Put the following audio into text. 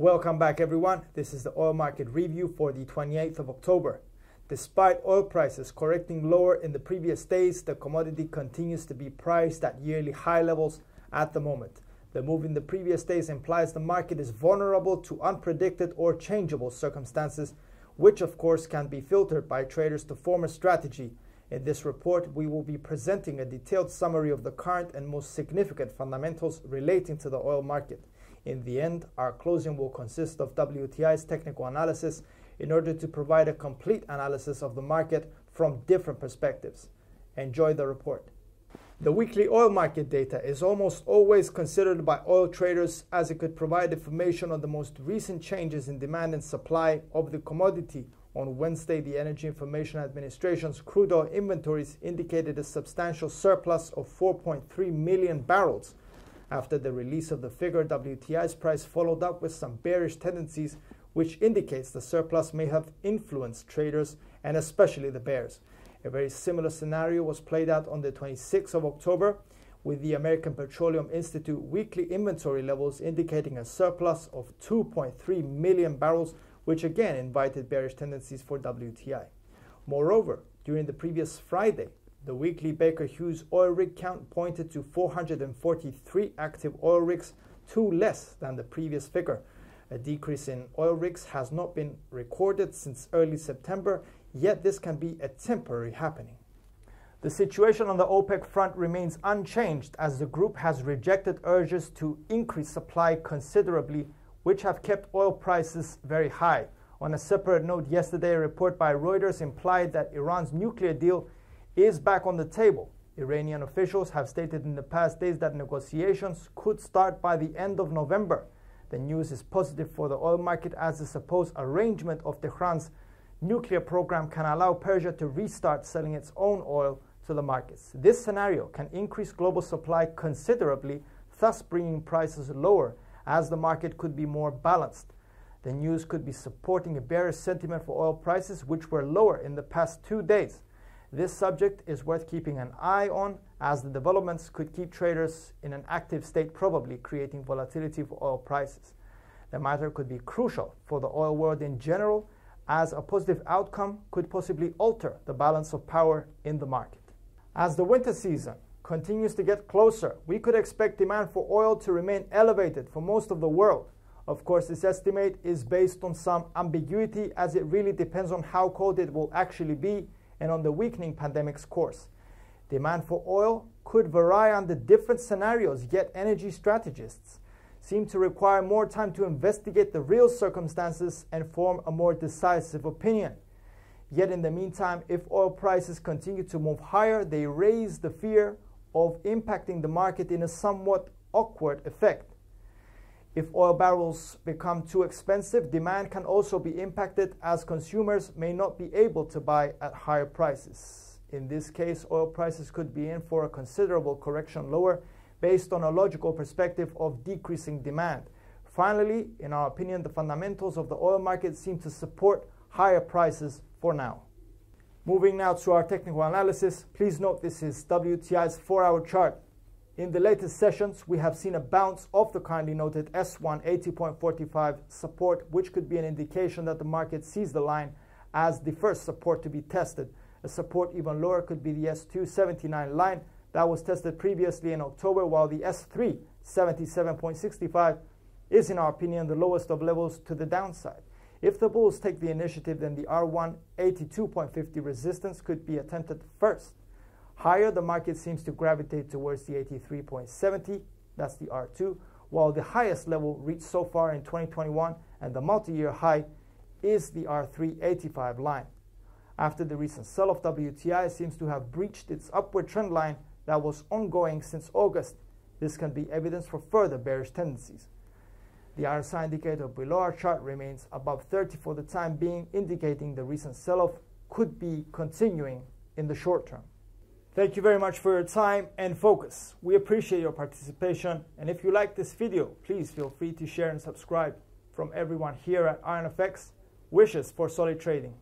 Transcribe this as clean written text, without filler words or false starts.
Welcome back everyone. This is the oil market review for the 28th of October. Despite oil prices correcting lower in the previous days, the commodity continues to be priced at yearly high levels at the moment. The move in the previous days implies the market is vulnerable to unpredicted or changeable circumstances, which of course can be filtered by traders to form a strategy. In this report, we will be presenting a detailed summary of the current and most significant fundamentals relating to the oil market. In the end, our closing will consist of WTI's technical analysis in order to provide a complete analysis of the market from different perspectives. Enjoy the report. The weekly oil market data is almost always considered by oil traders as it could provide information on the most recent changes in demand and supply of the commodity. On Wednesday, the Energy Information Administration's crude oil inventories indicated a substantial surplus of 4.3 million barrels. After the release of the figure, WTI's price followed up with some bearish tendencies, which indicates the surplus may have influenced traders and especially the bears. A very similar scenario was played out on the 26th of October, with the American Petroleum Institute weekly inventory levels indicating a surplus of 2.3 million barrels, which again invited bearish tendencies for WTI. Moreover, during the previous Friday, the weekly Baker Hughes oil rig count pointed to 443 active oil rigs, 2 less than the previous figure. A decrease in oil rigs has not been recorded since early September, yet this can be a temporary happening. The situation on the OPEC front remains unchanged as the group has rejected urges to increase supply considerably, which have kept oil prices very high. On a separate note, yesterday a report by Reuters implied that Iran's nuclear deal is back on the table. Iranian officials have stated in the past days that negotiations could start by the end of November. The news is positive for the oil market as the supposed arrangement of Tehran's nuclear program can allow Persia to restart selling its own oil to the markets. This scenario can increase global supply considerably, thus bringing prices lower as the market could be more balanced. The news could be supporting a bearish sentiment for oil prices, which were lower in the past 2 days. This subject is worth keeping an eye on as the developments could keep traders in an active state, probably creating volatility for oil prices. The matter could be crucial for the oil world in general, as a positive outcome could possibly alter the balance of power in the market. As the winter season continues to get closer, we could expect demand for oil to remain elevated for most of the world. Of course, this estimate is based on some ambiguity as it really depends on how cold it will actually be and on the weakening pandemic's course. Demand for oil could vary under different scenarios, yet energy strategists seem to require more time to investigate the real circumstances and form a more decisive opinion. Yet in the meantime, if oil prices continue to move higher, they raise the fear of impacting the market in a somewhat awkward effect. If oil barrels become too expensive, demand can also be impacted as consumers may not be able to buy at higher prices. In this case, oil prices could be in for a considerable correction lower based on a logical perspective of decreasing demand. Finally, in our opinion, the fundamentals of the oil market seem to support higher prices for now. Moving now to our technical analysis, please note this is WTI's 4-hour chart. In the latest sessions, we have seen a bounce off the kindly noted S1 80.45 support, which could be an indication that the market sees the line as the first support to be tested. A support even lower could be the S2 79 line that was tested previously in October, while the S3 77.65 is, in our opinion, the lowest of levels to the downside. If the bulls take the initiative, then the R1 82.50 resistance could be attempted first. Higher, the market seems to gravitate towards the 83.70, that's the R2, while the highest level reached so far in 2021 and the multi-year high is the R3 85 line. After the recent sell-off, WTI seems to have breached its upward trend line that was ongoing since August. This can be evidence for further bearish tendencies. The RSI indicator below our chart remains above 30 for the time being, indicating the recent sell-off could be continuing in the short term. Thank you very much for your time and focus. We appreciate your participation, and if you like this video, please feel free to share and subscribe. From everyone here at IronFX, wishes for solid trading.